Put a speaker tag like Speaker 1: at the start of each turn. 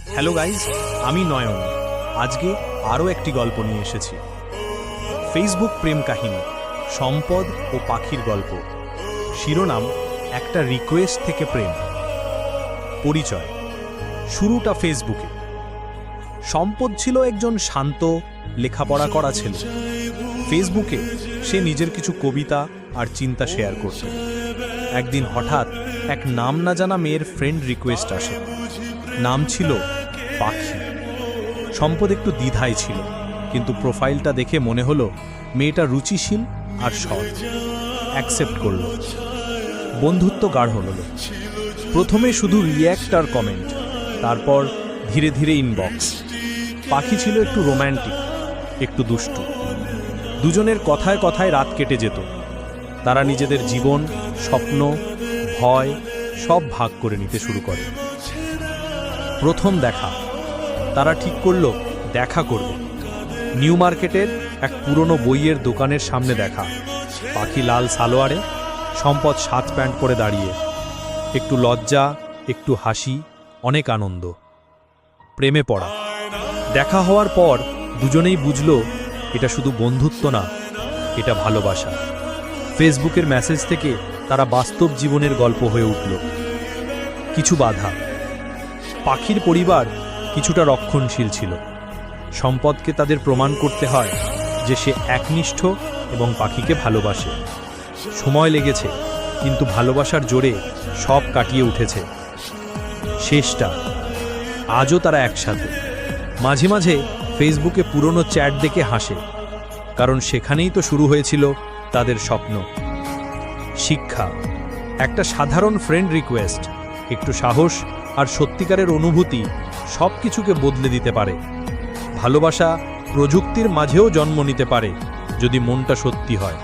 Speaker 1: Hello guys, আমি নয়ন। আজকে আরও একটি গল্প নিয়ে এসেছি। ফেসবুক প্রেম কাহিনী, সম্পদ ও পাখির গল্প। শিরোনাম, একটা রিকোয়েস্ট থেকে প্রেম। পরিচয়, শুরুটা ফেসবুকে। সম্পদ ছিল একজন শান্ত, লেখাপড়া করা ছেলে। ফেসবুকে সে নিজের কিছু কবিতা আর চিন্তা শেয়ার করত। একদিন হঠাৎ এক নাম না জানা মেয়ের ফ্রেন্ড রিকোয়েস্ট আসে। নাম ছিল পাখি। সম্পদ একটু দ্বিধায় ছিল, কিন্তু প্রোফাইলটা দেখে মনে হলো মেয়েটা রুচিশীল আর সৎ। অ্যাকসেপ্ট করল। বন্ধুত্ব গাঢ় হলো। প্রথমে শুধু রিয়্যাক্ট আর কমেন্ট, তারপর ধীরে ধীরে ইনবক্স। পাখি ছিল একটু রোম্যান্টিক, একটু দুষ্টু। দুজনের কথায় কথায় রাত কেটে যেত। তারা নিজেদের জীবন, স্বপ্ন, ভয় সব ভাগ করে নিতে শুরু করে। প্রথম দেখা, তারা ঠিক করল দেখা করবে। নিউ মার্কেটের এক পুরনো বইয়ের দোকানের সামনে দেখা। পাখি লাল সালোয়ারে, সম্পদ শার্ট প্যান্ট পরে দাঁড়িয়ে। একটু লজ্জা, একটু হাসি, অনেক আনন্দ। প্রেমে পড়া। দেখা হওয়ার পর দুজনেই বুঝল এটা শুধু বন্ধুত্ব না, এটা ভালোবাসা। ফেসবুকের মেসেজ থেকে তারা বাস্তব জীবনের গল্প হয়ে উঠল। কিছু বাধা। পাখির পরিবার কিছুটা রক্ষণশীল ছিল। সম্পদকে তাদের প্রমাণ করতে হয় যে সে একনিষ্ঠ এবং পাখিকে ভালোবাসে। সময় লেগেছে, কিন্তু ভালোবাসার জোরে সব কাটিয়ে উঠেছে। শেষটা, আজও তারা একসাথে। মাঝে মাঝে ফেসবুকে পুরনো চ্যাট দেখে হাসে, কারণ সেখানেই তো শুরু হয়েছিল তাদের স্বপ্ন। শিক্ষা, একটা সাধারণ ফ্রেন্ড রিকোয়েস্ট, একটু সাহস আর সত্যিকারের অনুভূতি সব কিছুকে বদলে দিতে পারে। ভালোবাসা প্রযুক্তির মাঝেও জন্ম নিতে পারে, যদি মনটা সত্যি হয়।